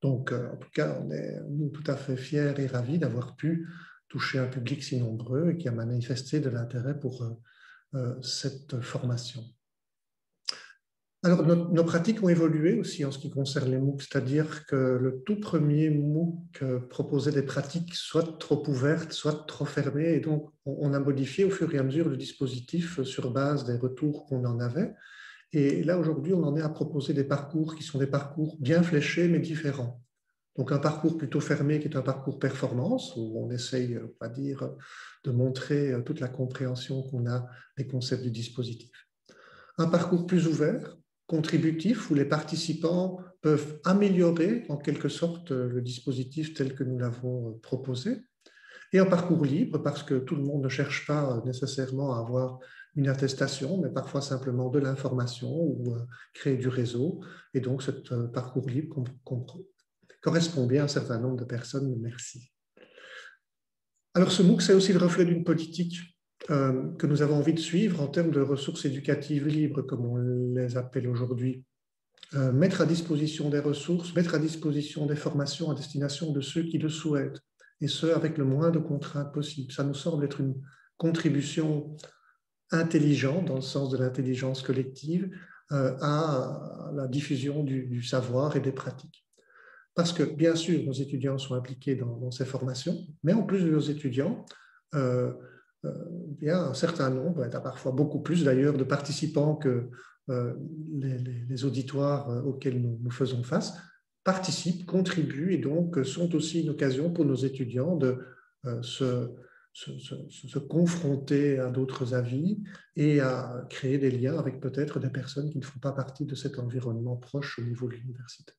Donc, en tout cas, on est nous, tout à fait fiers et ravis d'avoir pu toucher un public si nombreux et qui a manifesté de l'intérêt pour cette formation. Alors, nos pratiques ont évolué aussi en ce qui concerne les MOOC, c'est-à-dire que le tout premier MOOC proposait des pratiques soit trop ouvertes, soit trop fermées, et donc on a modifié au fur et à mesure le dispositif sur base des retours qu'on en avait. Et là, aujourd'hui, on en est à proposer des parcours qui sont des parcours bien fléchés, mais différents. Donc un parcours plutôt fermé qui est un parcours performance, où on essaye, on va dire, de montrer toute la compréhension qu'on a des concepts du dispositif. Un parcours plus ouvert, contributif, où les participants peuvent améliorer en quelque sorte le dispositif tel que nous l'avons proposé. Et un parcours libre, parce que tout le monde ne cherche pas nécessairement à avoir une attestation, mais parfois simplement de l'information ou créer du réseau. Et donc, ce parcours libre correspond bien à un certain nombre de personnes. Merci. Alors, ce MOOC, c'est aussi le reflet d'une politique que nous avons envie de suivre en termes de ressources éducatives libres, comme on les appelle aujourd'hui. Mettre à disposition des ressources, mettre à disposition des formations à destination de ceux qui le souhaitent, et ce, avec le moins de contraintes possible. Ça nous semble être une contribution intelligente, dans le sens de l'intelligence collective, à la diffusion du savoir et des pratiques. Parce que, bien sûr, nos étudiants sont impliqués dans ces formations, mais en plus de nos étudiants, il y a un certain nombre, il y a parfois beaucoup plus d'ailleurs de participants que les auditoires auxquels nous faisons face, participent, contribuent et donc sont aussi une occasion pour nos étudiants de se confronter à d'autres avis et à créer des liens avec peut-être des personnes qui ne font pas partie de cet environnement proche au niveau de l'université.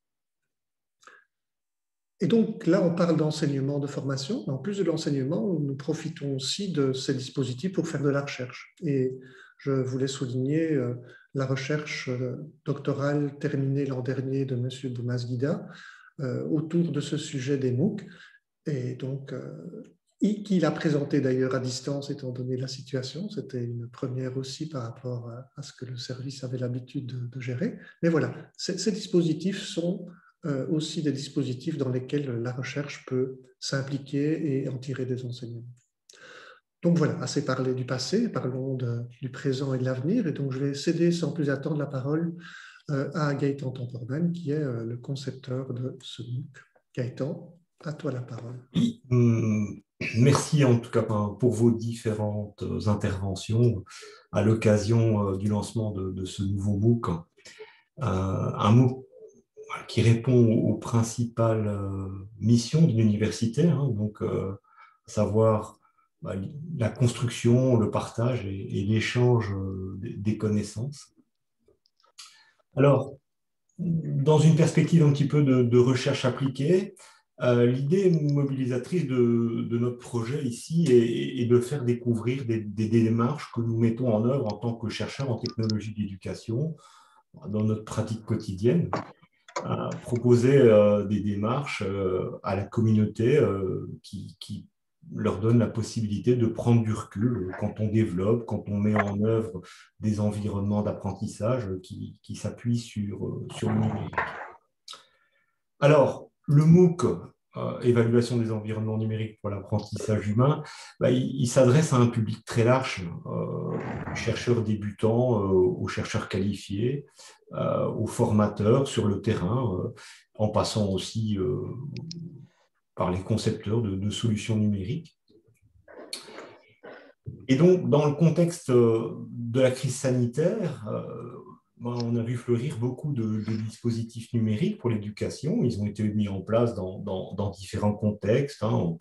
Et donc là, on parle d'enseignement, de formation, mais en plus de l'enseignement, nous profitons aussi de ces dispositifs pour faire de la recherche. Et je voulais souligner la recherche doctorale terminée l'an dernier de M. Boumasguida autour de ce sujet des MOOC, et donc qu'il a présenté d'ailleurs à distance étant donné la situation. C'était une première aussi par rapport à ce que le service avait l'habitude de gérer. Mais voilà, ces dispositifs sont aussi des dispositifs dans lesquels la recherche peut s'impliquer et en tirer des enseignements. Donc voilà, assez parlé du passé, parlons du présent et de l'avenir. Et donc je vais céder sans plus attendre la parole à Gaëtan Temporman, qui est le concepteur de ce MOOC. Gaëtan, à toi la parole. Merci en tout cas pour vos différentes interventions à l'occasion du lancement de ce nouveau MOOC. Un MOOC qui répond aux principales missions de l'université, donc à savoir la construction, le partage et l'échange des connaissances. Alors, dans une perspective un petit peu de recherche appliquée, l'idée mobilisatrice de notre projet ici est de faire découvrir des démarches que nous mettons en œuvre en tant que chercheurs en technologie d'éducation dans notre pratique quotidienne. Proposer des démarches à la communauté qui leur donne la possibilité de prendre du recul quand on développe, quand on met en œuvre des environnements d'apprentissage qui s'appuient sur le numérique. Alors, le MOOC, évaluation des environnements numériques pour l'apprentissage humain, il s'adresse à un public très large, chercheurs débutants, aux chercheurs qualifiés, aux formateurs sur le terrain, en passant aussi par les concepteurs de solutions numériques. Et donc, dans le contexte de la crise sanitaire, on a vu fleurir beaucoup de dispositifs numériques pour l'éducation. Ils ont été mis en place dans différents contextes. On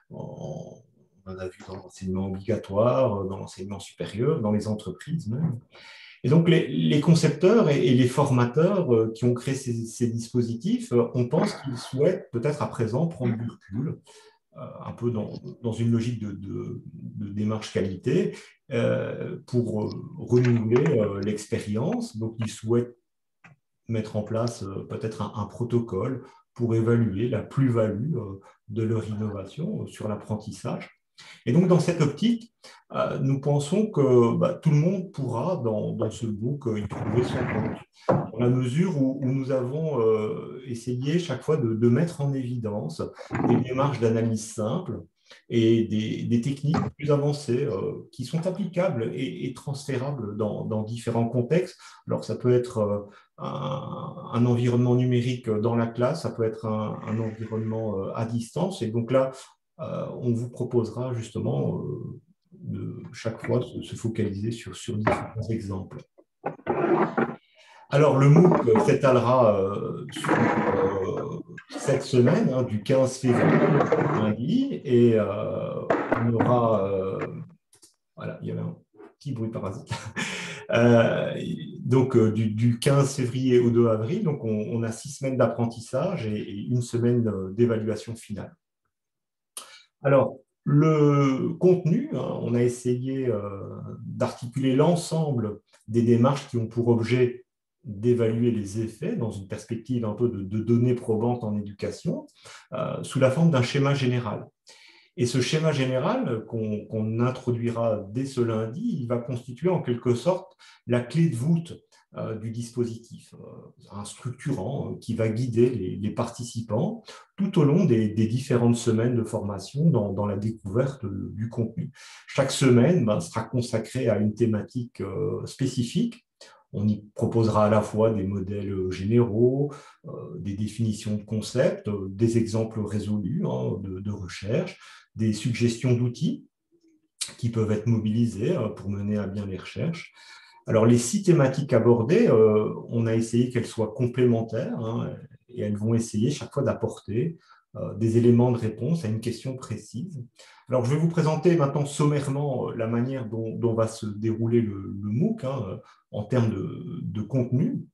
en a vu dans l'enseignement obligatoire, dans l'enseignement supérieur, dans les entreprises même. Et donc, les concepteurs et les formateurs qui ont créé ces dispositifs, on pense qu'ils souhaitent peut-être à présent prendre du recul, un peu dans une logique de démarche qualité, pour renouveler l'expérience. Donc, ils souhaitent mettre en place peut-être un protocole pour évaluer la plus-value de leur innovation sur l'apprentissage. Et donc, dans cette optique, nous pensons que tout le monde pourra, dans ce MOOC, y trouver son compte, dans la mesure où nous avons essayé chaque fois de mettre en évidence des démarches d'analyse simples et des techniques plus avancées qui sont applicables et transférables dans différents contextes. Alors, ça peut être un environnement numérique dans la classe, ça peut être un environnement à distance. Et donc là, on vous proposera justement de chaque fois se focaliser sur différents exemples. Alors, le MOOC s'étalera sur cette semaine, hein, du 15 février, lundi, et on aura... voilà, il y avait un petit bruit parasite. Donc, du 15 février au 2 avril, donc on a 6 semaines d'apprentissage et une semaine d'évaluation finale. Alors, le contenu, hein, on a essayé d'articuler l'ensemble des démarches qui ont pour objet d'évaluer les effets dans une perspective un peu de données probantes en éducation, sous la forme d'un schéma général. Et ce schéma général qu'on introduira dès ce lundi, il va constituer en quelque sorte la clé de voûte du dispositif, un structurant qui va guider les participants tout au long des différentes semaines de formation dans la découverte du contenu. Chaque semaine sera consacrée à une thématique spécifique. On y proposera à la fois des modèles généraux, des définitions de concepts, des exemples résolus de recherche, des suggestions d'outils qui peuvent être mobilisés pour mener à bien les recherches. Alors, les 6 thématiques abordées, on a essayé qu'elles soient complémentaires, hein, et elles vont essayer chaque fois d'apporter des éléments de réponse à une question précise. Alors, je vais vous présenter maintenant sommairement la manière dont va se dérouler le MOOC, hein, en termes de contenu.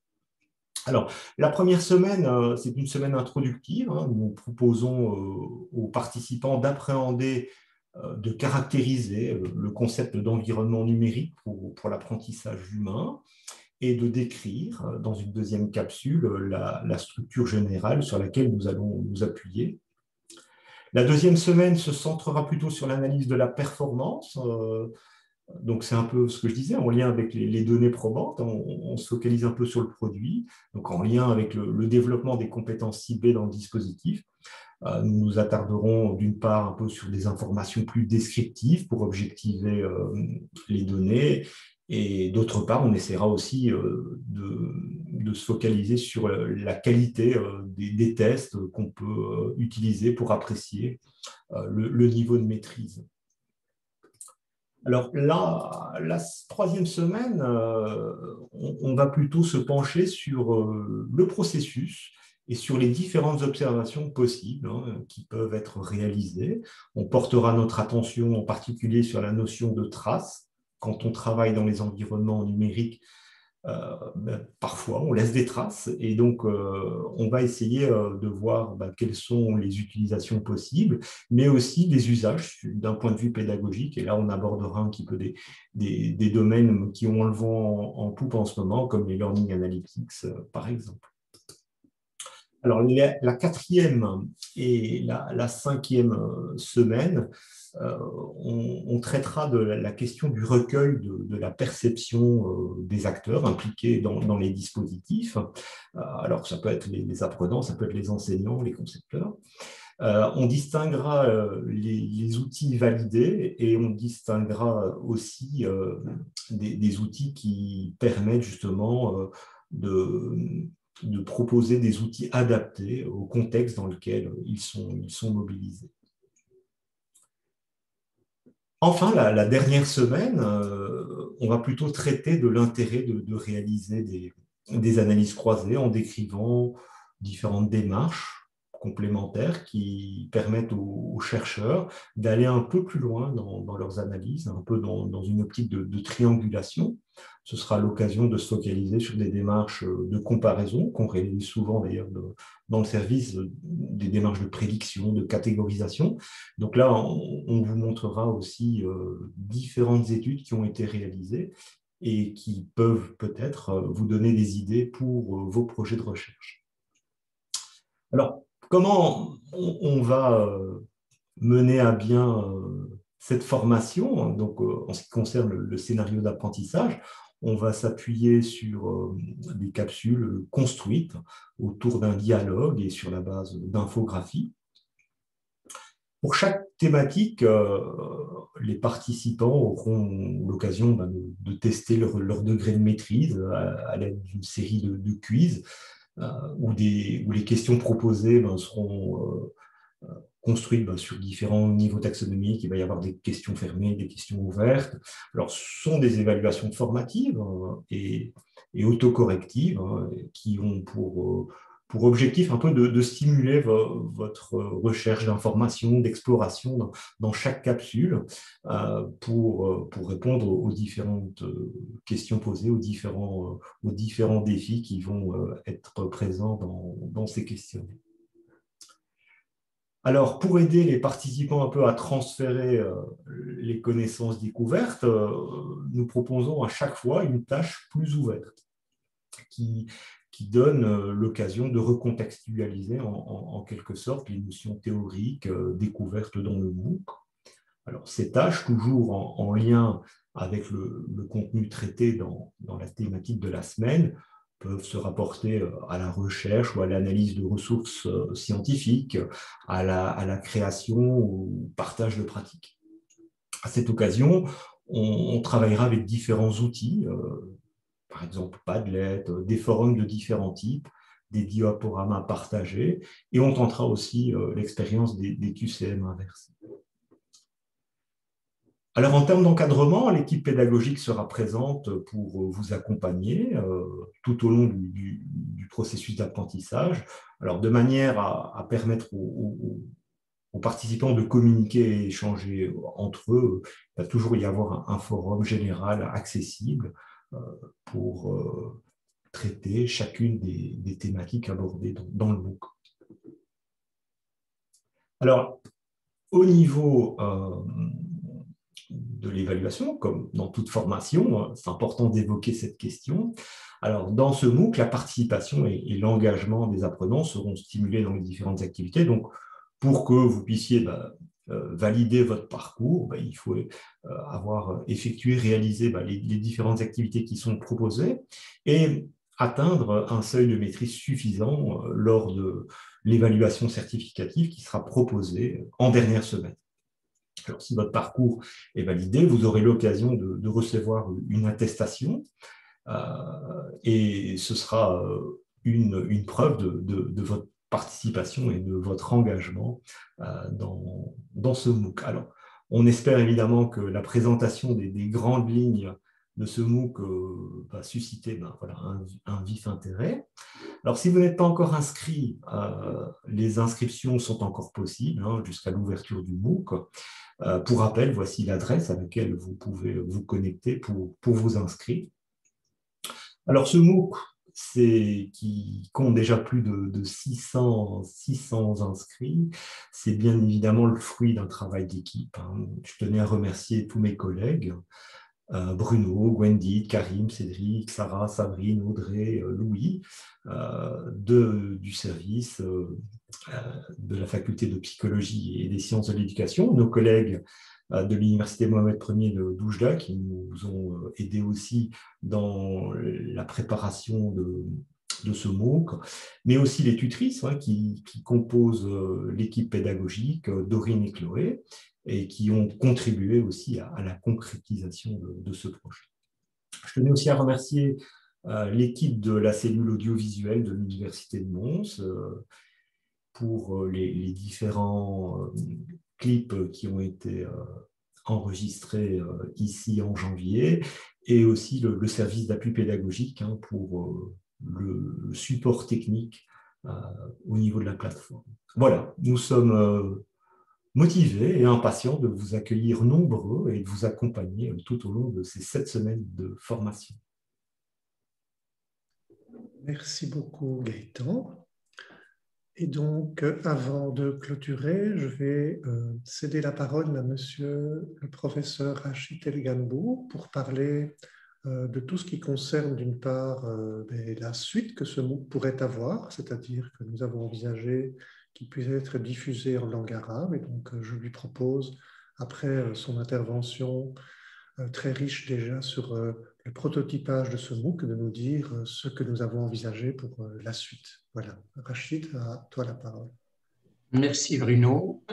Alors, la première semaine, c'est une semaine introductive, hein, où nous proposons aux participants d'appréhender, de caractériser le concept d'environnement numérique pour l'apprentissage humain et de décrire dans une deuxième capsule la structure générale sur laquelle nous allons nous appuyer. La deuxième semaine se centrera plutôt sur l'analyse de la performance. Donc, c'est un peu ce que je disais, en lien avec les données probantes, on se focalise un peu sur le produit, donc en lien avec le développement des compétences ciblées dans le dispositif. Nous nous attarderons d'une part un peu sur des informations plus descriptives pour objectiver les données, et d'autre part, on essaiera aussi de se focaliser sur la qualité des tests qu'on peut utiliser pour apprécier le niveau de maîtrise. Alors, la troisième semaine, on va plutôt se pencher sur le processus et sur les différentes observations possibles, hein, qui peuvent être réalisées. On portera notre attention en particulier sur la notion de trace. Quand on travaille dans les environnements numériques, parfois on laisse des traces, et donc on va essayer de voir quelles sont les utilisations possibles, mais aussi des usages d'un point de vue pédagogique. Et là, on abordera un petit peu des domaines qui ont le vent en poupe en ce moment, comme les learning analytics, par exemple. Alors, la quatrième et la cinquième semaine, on traitera de la question du recueil de la perception des acteurs impliqués dans les dispositifs. Alors, ça peut être les apprenants, ça peut être les enseignants, les concepteurs. On distinguera les outils validés, et on distinguera aussi des outils qui permettent justement de proposer des outils adaptés au contexte dans lequel ils sont mobilisés. Enfin, la dernière semaine, on va plutôt traiter de l'intérêt de réaliser des analyses croisées en décrivant différentes démarches complémentaires qui permettent aux chercheurs d'aller un peu plus loin dans leurs analyses, un peu dans une optique de triangulation. Ce sera l'occasion de se focaliser sur des démarches de comparaison qu'on réalise souvent d'ailleurs dans le service, des démarches de prédiction, de catégorisation. Donc là, on vous montrera aussi différentes études qui ont été réalisées et qui peuvent peut-être vous donner des idées pour vos projets de recherche. Alors, comment on va mener à bien cette formation? Donc, en ce qui concerne le scénario d'apprentissage, on va s'appuyer sur des capsules construites autour d'un dialogue et sur la base d'infographies. Pour chaque thématique, les participants auront l'occasion de tester leur degré de maîtrise à l'aide d'une série de quiz où les questions proposées seront construites sur différents niveaux taxonomiques. Il va y avoir des questions fermées, des questions ouvertes. Alors, ce sont des évaluations formatives et et autocorrectives, hein, qui ont pour objectif un peu de stimuler votre recherche d'informations, d'exploration dans chaque capsule pour répondre aux différentes questions posées, aux différents défis qui vont être présents dans ces questions. Alors, pour aider les participants un peu à transférer les connaissances découvertes, nous proposons à chaque fois une tâche plus ouverte qui donne l'occasion de recontextualiser en quelque sorte les notions théoriques découvertes dans le MOOC. Alors, ces tâches, toujours en lien avec le contenu traité dans la thématique de la semaine, peuvent se rapporter à la recherche ou à l'analyse de ressources scientifiques, à la création ou au partage de pratiques. À cette occasion, on travaillera avec différents outils, par exemple Padlet, des forums de différents types, des diaporamas partagés, et on tentera aussi l'expérience des QCM inversés. Alors, en termes d'encadrement, l'équipe pédagogique sera présente pour vous accompagner tout au long du processus d'apprentissage, alors de manière à permettre aux participants de communiquer et échanger entre eux. Il va toujours y avoir un forum général accessible pour traiter chacune des thématiques abordées dans le MOOC. Alors, au niveau de l'évaluation, comme dans toute formation, c'est important d'évoquer cette question. Alors, dans ce MOOC, la participation et l'engagement des apprenants seront stimulés dans les différentes activités. Donc, pour que vous puissiez valider votre parcours, il faut avoir effectué, réalisé les différentes activités qui sont proposées et atteindre un seuil de maîtrise suffisant lors de l'évaluation certificative qui sera proposée en dernière semaine. Alors, si votre parcours est validé, vous aurez l'occasion de recevoir une attestation et ce sera une preuve de votre participation et de votre engagement dans ce MOOC. Alors, on espère évidemment que la présentation des grandes lignes de ce MOOC va susciter un vif intérêt. Alors, si vous n'êtes pas encore inscrit, les inscriptions sont encore possibles jusqu'à l'ouverture du MOOC. Pour rappel, voici l'adresse à laquelle vous pouvez vous connecter pour vous inscrire. Alors, ce MOOC, qui compte déjà plus de 600 inscrits, c'est bien évidemment le fruit d'un travail d'équipe. Je tenais à remercier tous mes collègues, Bruno, Gwendy, Karim, Cédric, Sarah, Sabrine, Audrey, Louis, du service de la faculté de psychologie et des sciences de l'éducation, nos collègues de l'université Mohamed Ier de Oujda qui nous ont aidés aussi dans la préparation de ce MOOC, mais aussi les tutrices qui composent l'équipe pédagogique, Dorine et Chloé, et qui ont contribué aussi à la concrétisation de ce projet. Je tenais aussi à remercier l'équipe de la cellule audiovisuelle de l'Université de Mons pour les différents clips qui ont été enregistrés ici en janvier, et aussi le service d'appui pédagogique pour le support technique au niveau de la plateforme. Voilà, nous sommes motivés et impatients de vous accueillir nombreux et de vous accompagner tout au long de ces 7 semaines de formation. Merci beaucoup, Gaëtan. Et donc, avant de clôturer, je vais céder la parole à monsieur le professeur Rachid El Ganbou pour parler de tout ce qui concerne d'une part la suite que ce MOOC pourrait avoir, c'est-à-dire que nous avons envisagé qu'il puisse être diffusé en langue arabe. Et donc, je lui propose, après son intervention très riche déjà sur le prototypage de ce MOOC, de nous dire ce que nous avons envisagé pour la suite. Voilà. Rachid, à toi la parole. Merci Bruno.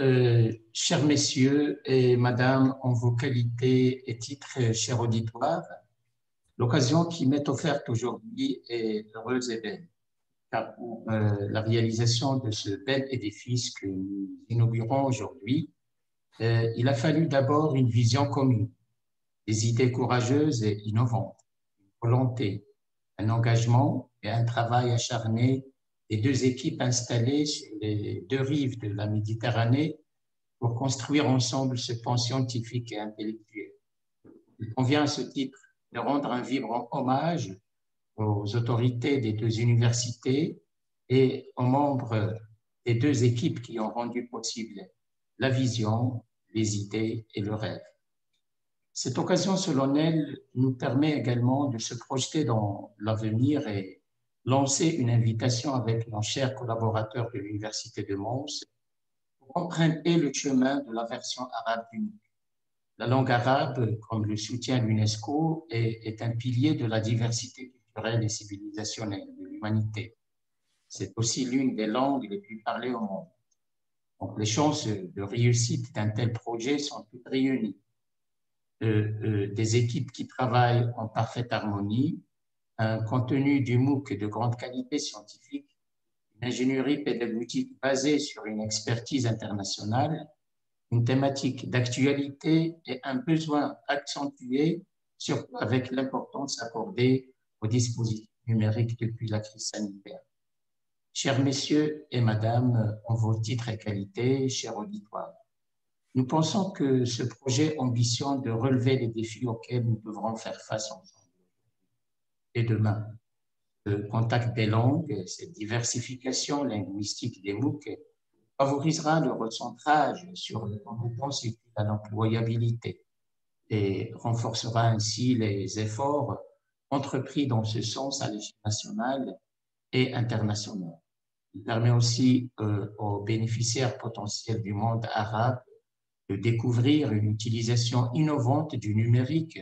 Chers messieurs et madame, en vos qualités et titres, cher auditoire, l'occasion qui m'est offerte aujourd'hui est heureuse et belle. Car pour la réalisation de ce bel édifice que nous inaugurons aujourd'hui, il a fallu d'abord une vision commune, des idées courageuses et innovantes, une volonté, un engagement et un travail acharné des deux équipes installées sur les deux rives de la Méditerranée pour construire ensemble ce pan scientifique et intellectuel. Il convient à ce titre de rendre un vibrant hommage aux autorités des deux universités et aux membres des deux équipes qui ont rendu possible la vision, les idées et le rêve. Cette occasion solennelle nous permet également de se projeter dans l'avenir et lancer une invitation avec nos chers collaborateurs de l'Université de Mons pour emprunter le chemin de la version arabe unique. La langue arabe, comme le soutient l'UNESCO, est un pilier de la diversité culturelle et civilisationnelle de l'humanité. C'est aussi l'une des langues les plus parlées au monde. Donc, les chances de réussite d'un tel projet sont toutes réunies. Des équipes qui travaillent en parfaite harmonie, un contenu du MOOC de grande qualité scientifique, une ingénierie pédagogique basée sur une expertise internationale, une thématique d'actualité et un besoin accentué, surtout avec l'importance accordée aux dispositifs numériques depuis la crise sanitaire. Chers messieurs et madame, en vos titres et qualités, cher auditoire, nous pensons que ce projet ambitionne de relever les défis auxquels nous devrons faire face ensemble. Et demain, le contact des langues, cette diversification linguistique des MOOC favorisera le recentrage sur les compétences utiles à l'employabilité et renforcera ainsi les efforts entrepris dans ce sens à l'échelle nationale et internationale. Il permet aussi aux bénéficiaires potentiels du monde arabe de découvrir une utilisation innovante du numérique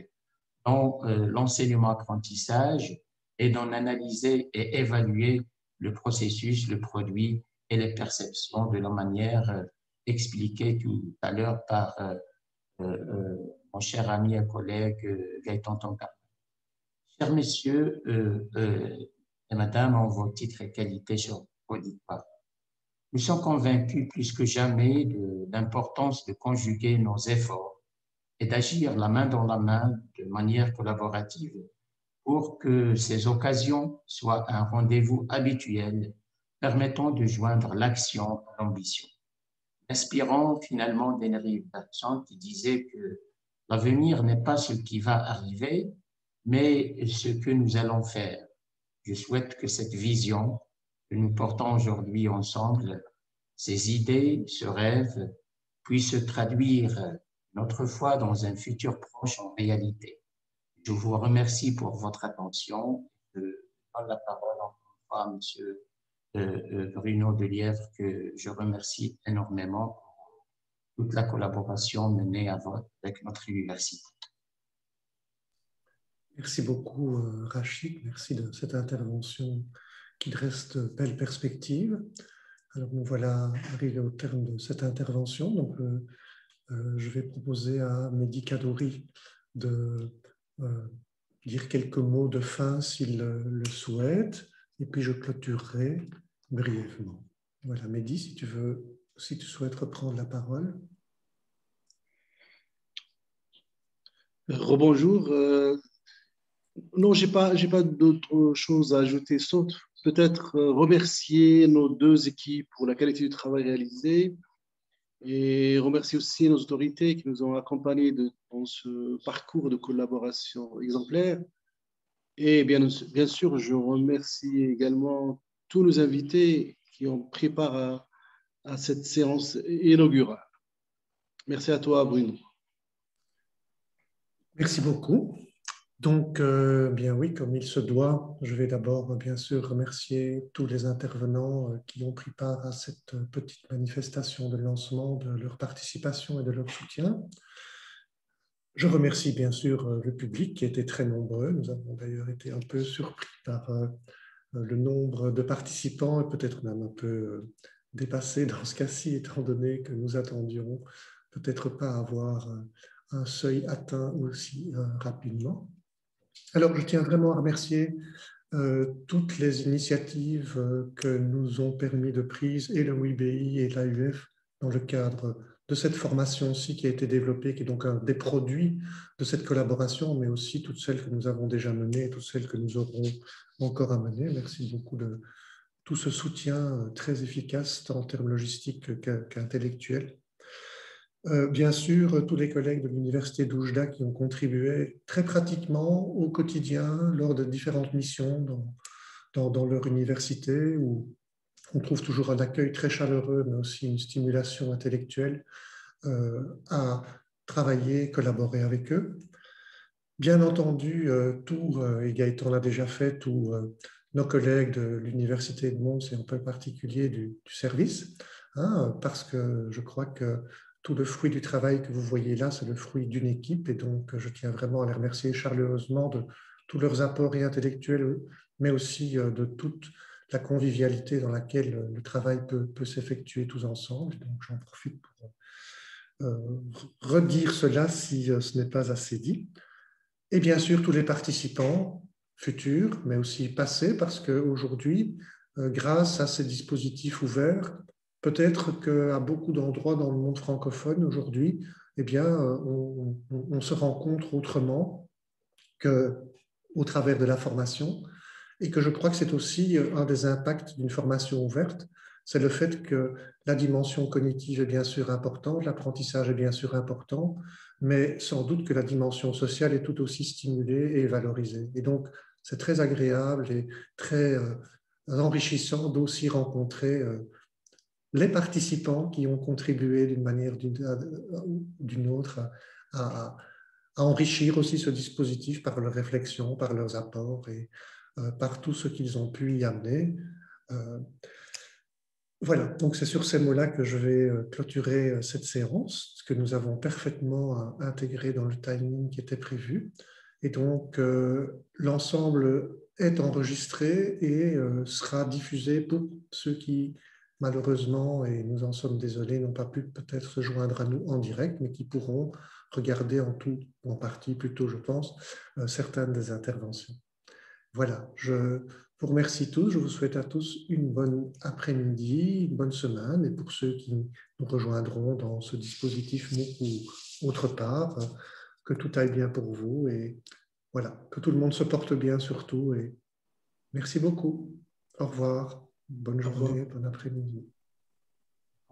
dans l'enseignement-apprentissage et d'en analyser et évaluer le processus, le produit et les perceptions de la manière expliquée tout à l'heure par mon cher ami et collègue Gaëtan Tonka. Chers messieurs et madame, en vos titres et qualités, chers auditeurs, nous sommes convaincus plus que jamais de l'importance de conjuguer nos efforts et d'agir la main dans la main de manière collaborative pour que ces occasions soient un rendez-vous habituel permettant de joindre l'action à l'ambition. Inspirant finalement d'Henry Bergson qui disait que l'avenir n'est pas ce qui va arriver, mais ce que nous allons faire. Je souhaite que cette vision que nous portons aujourd'hui ensemble, ces idées, ce rêve, puissent se traduire notre foi dans un futur proche en réalité. Je vous remercie pour votre attention. Je donne la parole encore une fois à M. Bruno Delièvre, que je remercie énormément pour toute la collaboration menée avec notre université. Merci beaucoup, Rachid. Merci de cette intervention qui dresse de belles perspectives. Alors, nous voilà arrivés au terme de cette intervention. Donc, je vais proposer à Mehdi Kadouri de dire quelques mots de fin s'il le souhaite, et puis je clôturerai brièvement. Voilà, Mehdi, si tu souhaites reprendre la parole. Rebonjour. Non, j'ai pas d'autre chose à ajouter, sauf peut-être remercier nos deux équipes pour la qualité du travail réalisé et remercier aussi nos autorités qui nous ont accompagnés dans ce parcours de collaboration exemplaire. Et bien sûr, je remercie également tous nos invités qui ont pris part à cette séance inaugurale. Merci à toi, Bruno. Merci beaucoup. Donc, bien oui, comme il se doit, je vais d'abord, bien sûr, remercier tous les intervenants qui ont pris part à cette petite manifestation de lancement, de leur participation et de leur soutien. Je remercie bien sûr le public qui était très nombreux. Nous avons d'ailleurs été un peu surpris par le nombre de participants et peut-être même un peu dépassé dans ce cas-ci, étant donné que nous attendions peut-être pas avoir un seuil atteint aussi rapidement. Alors, je tiens vraiment à remercier toutes les initiatives que nous ont permis de prise, et le WIBI et l'AUF, dans le cadre de cette formation-ci qui a été développée, qui est donc un des produits de cette collaboration, mais aussi toutes celles que nous avons déjà menées et toutes celles que nous aurons encore à mener. Merci beaucoup de tout ce soutien très efficace, tant en termes logistiques qu'intellectuels. Bien sûr, tous les collègues de l'Université d'Oujda qui ont contribué très pratiquement au quotidien lors de différentes missions dans leur université, où on trouve toujours un accueil très chaleureux, mais aussi une stimulation intellectuelle à travailler, collaborer avec eux. Bien entendu, et Gaëtan l'a déjà fait, tous nos collègues de l'Université de Mons et en particulier du service, hein, parce que je crois que tout le fruit du travail que vous voyez là, c'est le fruit d'une équipe, et donc je tiens vraiment à les remercier chaleureusement de tous leurs apports intellectuels, mais aussi de toute la convivialité dans laquelle le travail peut s'effectuer tous ensemble. Donc j'en profite pour redire cela si ce n'est pas assez dit. Et bien sûr, tous les participants futurs, mais aussi passés, parce qu'aujourd'hui, grâce à ces dispositifs ouverts, peut-être qu'à beaucoup d'endroits dans le monde francophone aujourd'hui, eh bien, on se rencontre autrement qu'au travers de la formation, et que je crois que c'est aussi un des impacts d'une formation ouverte, c'est le fait que la dimension cognitive est bien sûr importante, l'apprentissage est bien sûr important, mais sans doute que la dimension sociale est tout aussi stimulée et valorisée. Et donc, c'est très agréable et très enrichissant d'aussi rencontrer les participants qui ont contribué d'une manière ou d'une autre à enrichir aussi ce dispositif par leurs réflexions, par leurs apports et par tout ce qu'ils ont pu y amener. Voilà, donc c'est sur ces mots-là que je vais clôturer cette séance, que nous avons parfaitement intégré dans le timing qui était prévu. Et donc, l'ensemble est enregistré et sera diffusé pour ceux qui, malheureusement, et nous en sommes désolés, n'ont pas pu peut-être se joindre à nous en direct, mais qui pourront regarder en tout, ou en partie plutôt, je pense, certaines des interventions. Voilà, je vous remercie tous, je vous souhaite à tous une bonne après-midi, une bonne semaine, et pour ceux qui nous rejoindront dans ce dispositif MOOC ou autre part, que tout aille bien pour vous, et voilà, que tout le monde se porte bien surtout, et merci beaucoup. Au revoir, bonne journée, bon après-midi.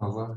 Au revoir.